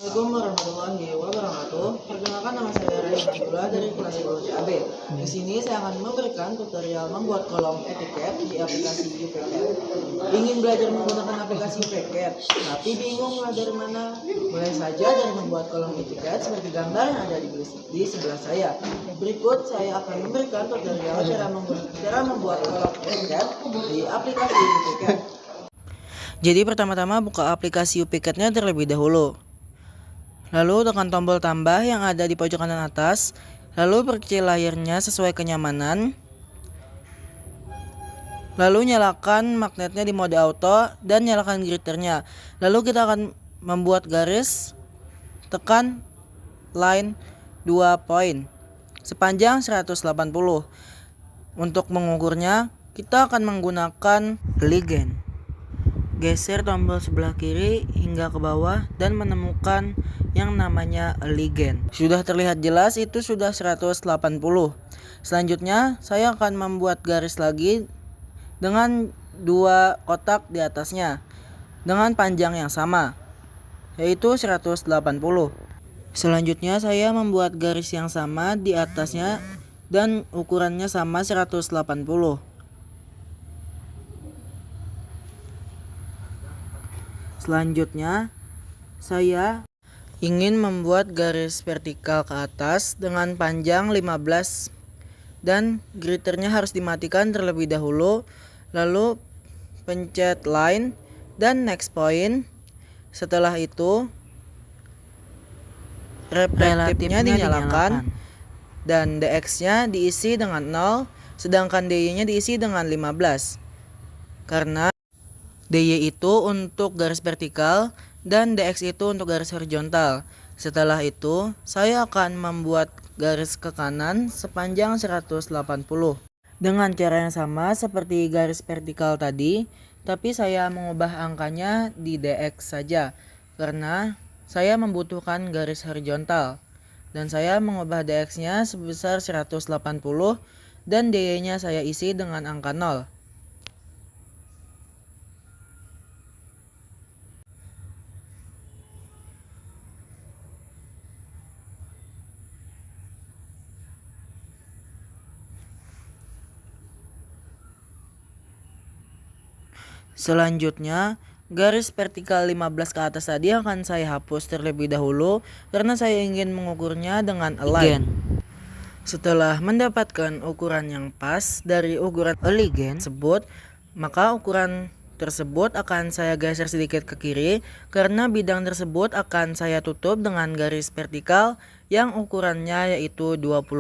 Assalamualaikum warahmatullahi wabarakatuh. Perkenalkan, nama saya Ray Abdullah dari kelas 10 CAB. Di sini saya akan memberikan tutorial membuat kolom etiket di aplikasi UVCAT. Ingin belajar menggunakan aplikasi UVCAT, tapi bingung dari mana? Mulai saja dari membuat kolom etiket seperti gambar yang ada di sebelah saya. Berikut saya akan memberikan tutorial cara membuat kolom etiket di aplikasi UVCAT. Jadi pertama-tama buka aplikasi UVCAT-nya terlebih dahulu. Lalu tekan tombol tambah yang ada di pojok kanan atas. Lalu perkecil layarnya sesuai kenyamanan. Lalu nyalakan magnetnya di mode auto dan nyalakan glitternya. Lalu kita akan membuat garis. Tekan line 2 poin sepanjang 180. Untuk mengukurnya kita akan menggunakan ligand. Geser tombol sebelah kiri hingga ke bawah dan menemukan yang namanya ligand. Sudah terlihat jelas itu sudah 180. Selanjutnya saya akan membuat garis lagi dengan 2 kotak di atasnya dengan panjang yang sama, yaitu 180. Selanjutnya saya membuat garis yang sama di atasnya dan ukurannya sama 180. Selanjutnya, saya ingin membuat garis vertikal ke atas dengan panjang 15 dan glitternya harus dimatikan terlebih dahulu. Lalu pencet line dan next point. Setelah itu reflektifnya dinyalakan dan dx-nya diisi dengan 0, sedangkan dy-nya diisi dengan 15. Karena dy itu untuk garis vertikal dan dx itu untuk garis horizontal. Setelah itu, saya akan membuat garis ke kanan sepanjang 180 dengan cara yang sama seperti garis vertikal tadi, tapi saya mengubah angkanya di dx saja karena saya membutuhkan garis horizontal, dan saya mengubah dx-nya sebesar 180 dan dy-nya saya isi dengan angka 0. Selanjutnya, garis vertikal 15 ke atas tadi akan saya hapus terlebih dahulu karena saya ingin mengukurnya dengan align. Setelah mendapatkan ukuran yang pas dari ukuran ligand tersebut, maka ukuran tersebut akan saya geser sedikit ke kiri karena bidang tersebut akan saya tutup dengan garis vertikal yang ukurannya yaitu 25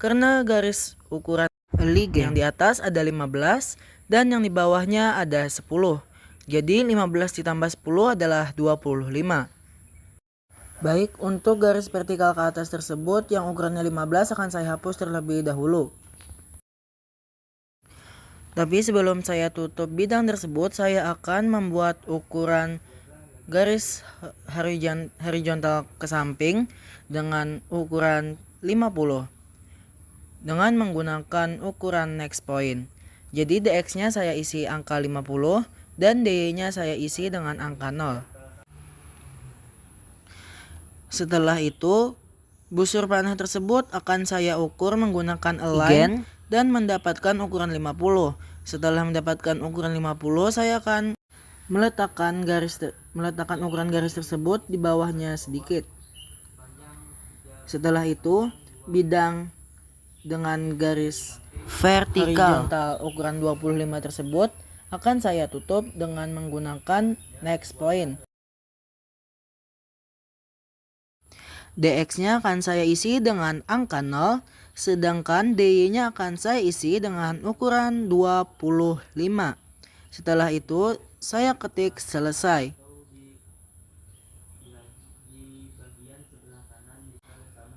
karena garis ukuran ligand yang di atas ada 15 dan yang di bawahnya ada 10. Jadi 15 ditambah 10 adalah 25. Baik, untuk garis vertikal ke atas tersebut yang ukurannya 15 akan saya hapus terlebih dahulu. Tapi sebelum saya tutup bidang tersebut, saya akan membuat ukuran garis horizontal ke samping dengan ukuran 50 dengan menggunakan ukuran next point. Jadi dx-nya saya isi angka 50 dan dy-nya saya isi dengan angka 0. Setelah itu, busur panah tersebut akan saya ukur menggunakan align dan mendapatkan ukuran 50. Setelah mendapatkan ukuran 50, saya akan meletakkan ukuran garis tersebut di bawahnya sedikit. Setelah itu, bidang dengan garis vertikal horizontal ukuran 25 tersebut akan saya tutup dengan menggunakan next point. dx-nya akan saya isi dengan angka 0, sedangkan dy-nya akan saya isi dengan ukuran 25. Setelah itu, saya ketik selesai.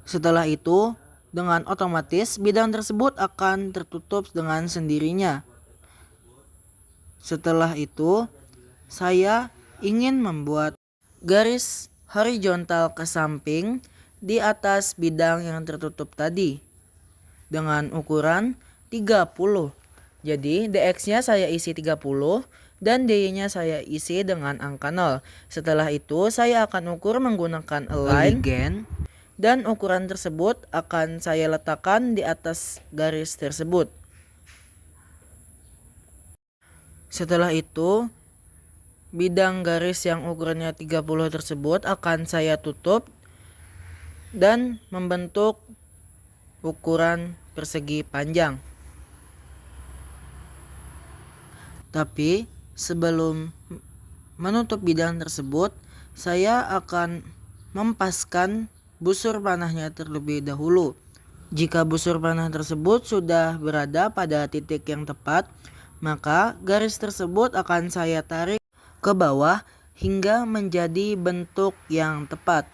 Setelah itu, dengan otomatis bidang tersebut akan tertutup dengan sendirinya. Setelah itu, saya ingin membuat garis horizontal ke samping di atas bidang yang tertutup tadi dengan ukuran 30. Jadi dx-nya saya isi 30, dan dy-nya saya isi dengan angka 0. Setelah itu saya akan ukur menggunakan align dan ukuran tersebut akan saya letakkan di atas garis tersebut. Setelah itu bidang garis yang ukurannya 30 tersebut akan saya tutup dan membentuk ukuran persegi panjang. Tapi sebelum menutup bidang tersebut, saya akan mempaskan busur panahnya terlebih dahulu. Jika busur panah tersebut sudah berada pada titik yang tepat, maka garis tersebut akan saya tarik ke bawah hingga menjadi bentuk yang tepat.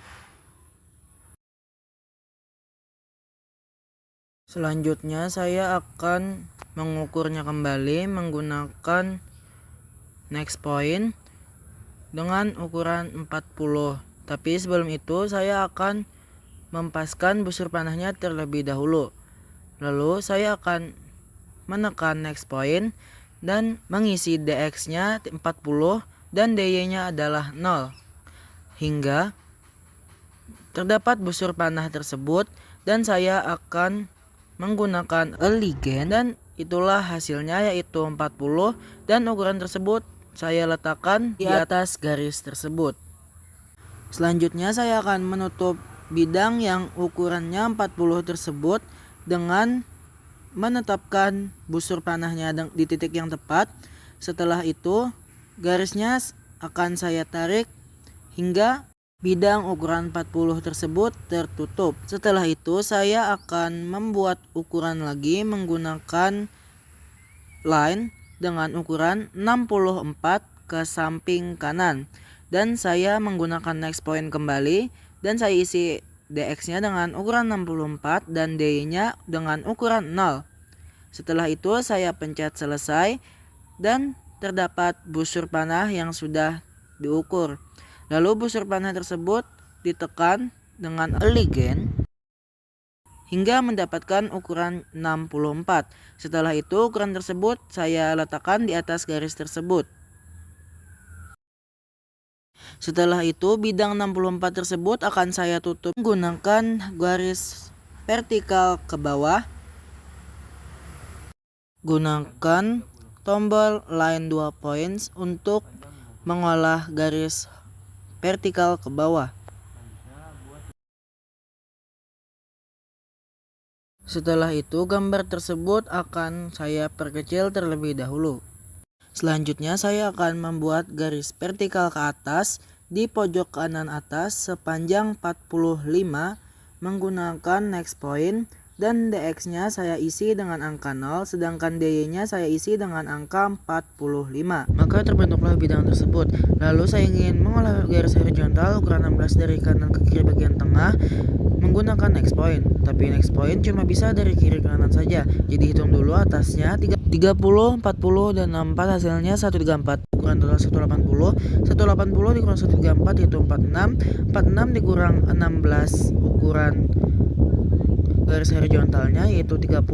Selanjutnya saya akan mengukurnya kembali menggunakan next point dengan ukuran 40. Tapi sebelum itu saya akan mempaskan busur panahnya terlebih dahulu. Lalu saya akan menekan next point dan mengisi dx-nya 40 dan dy-nya adalah 0 hingga terdapat busur panah tersebut, dan saya akan menggunakan align dan itulah hasilnya, yaitu 40, dan ukuran tersebut saya letakkan di atas garis tersebut. Selanjutnya saya akan menutup bidang yang ukurannya 40 tersebut dengan menetapkan busur panahnya di titik yang tepat. Setelah itu garisnya akan saya tarik hingga bidang ukuran 40 tersebut tertutup. Setelah itu saya akan membuat ukuran lagi menggunakan line dengan ukuran 64 ke samping kanan. Dan saya menggunakan next point kembali dan saya isi dx-nya dengan ukuran 64 dan dy-nya dengan ukuran 0. Setelah itu saya pencet selesai dan terdapat busur panah yang sudah diukur. Lalu busur panah tersebut ditekan dengan align hingga mendapatkan ukuran 64. Setelah itu ukuran tersebut saya letakkan di atas garis tersebut. Setelah itu bidang 64 tersebut akan saya tutup menggunakan garis vertikal ke bawah. Gunakan tombol line 2 points untuk mengolah garis vertikal ke bawah. Setelah itu gambar tersebut akan saya perkecil terlebih dahulu. Selanjutnya saya akan membuat garis vertikal ke atas di pojok kanan atas sepanjang 45 menggunakan next point, dan dx-nya saya isi dengan angka 0 sedangkan dy-nya saya isi dengan angka 45. Maka terbentuklah bidang tersebut. Lalu saya ingin mengolah garis horizontal ukuran 16 dari kanan ke kiri bagian tengah menggunakan next point. Tapi next point cuma bisa dari kiri ke kanan saja. Jadi hitung dulu atasnya 30, 40 dan 64 hasilnya 134. Ukuran total 180. 180 dikurang 134 yaitu 46. 46 dikurang 16 ukuran garis horizontalnya yaitu 30.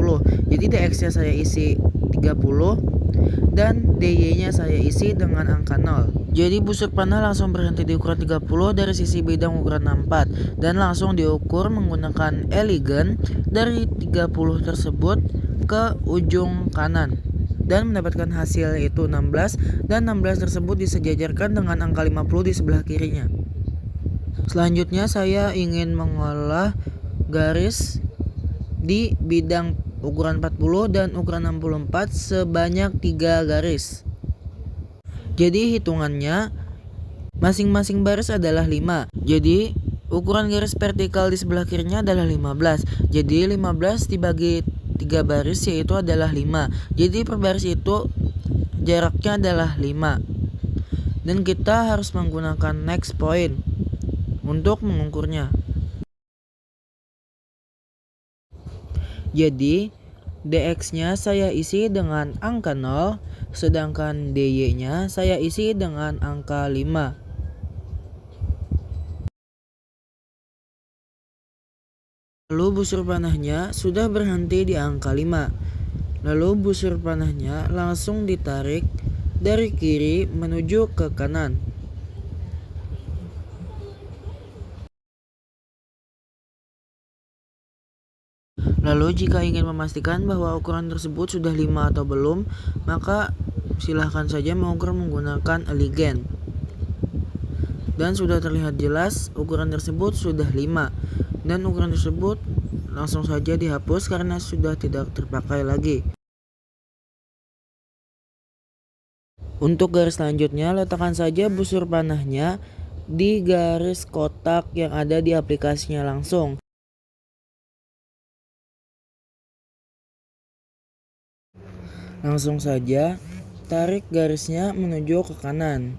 Jadi dx-nya saya isi 30 dan dy-nya saya isi dengan angka 0. Jadi busur panah langsung berhenti di ukuran 30 dari sisi bidang ukuran 64 dan langsung diukur menggunakan align dari 30 tersebut ke ujung kanan dan mendapatkan hasil yaitu 16, dan 16 tersebut disejajarkan dengan angka 50 di sebelah kirinya. Selanjutnya saya ingin mengolah garis di bidang ukuran 40 dan ukuran 64 sebanyak 3 garis. Jadi hitungannya masing-masing baris adalah 5. Jadi ukuran garis vertikal di sebelah kirinya adalah 15. Jadi 15 dibagi 3 baris yaitu adalah 5. Jadi per baris itu jaraknya adalah 5. Dan kita harus menggunakan next point untuk mengukurnya. Jadi dx-nya saya isi dengan angka 0, sedangkan dy-nya saya isi dengan angka 5. Lalu busur panahnya sudah berhenti di angka 5. Lalu busur panahnya langsung ditarik dari kiri menuju ke kanan. Lalu jika ingin memastikan bahwa ukuran tersebut sudah 5 atau belum, maka silahkan saja mengukur menggunakan Elegant. Dan sudah terlihat jelas ukuran tersebut sudah 5, dan ukuran tersebut langsung saja dihapus karena sudah tidak terpakai lagi. Untuk garis selanjutnya, letakkan saja busur panahnya di garis kotak yang ada di aplikasinya langsung. Langsung saja tarik garisnya menuju ke kanan.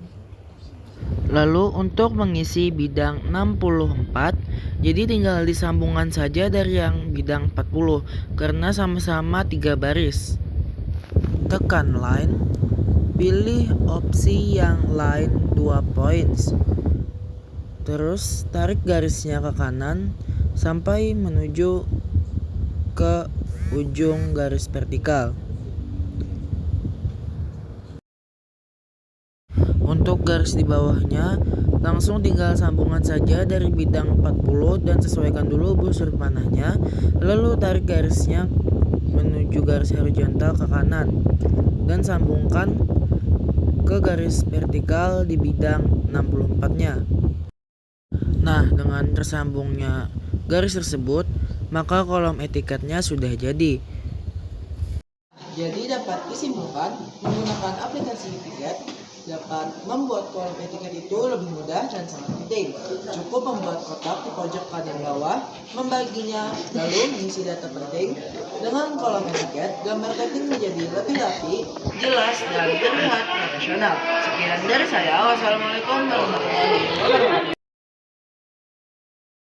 Lalu untuk mengisi bidang 64, jadi tinggal disambungkan saja dari yang bidang 40 karena sama-sama 3 baris. Tekan line, pilih opsi yang line 2 points. Terus tarik garisnya ke kanan sampai menuju ke ujung garis vertikal. Untuk garis di bawahnya, langsung tinggal sambungan saja dari bidang 40 dan sesuaikan dulu busur panahnya, lalu tarik garisnya menuju garis horizontal ke kanan dan sambungkan ke garis vertikal di bidang 64-nya. Nah, dengan tersambungnya garis tersebut, maka kolom etiketnya sudah jadi. Jadi dapat disimpulkan, menggunakan aplikasi etiket dapat membuat kolom etiket itu lebih mudah dan sangat penting. Cukup membuat kotak di pojok kanan bawah, membaginya, lalu mengisi data penting. Dengan kolom etiket, gambar penting menjadi lebih rapi, jelas, dan terlihat profesional. Sekian dari saya. Wassalamualaikum warahmatullahi wabarakatuh.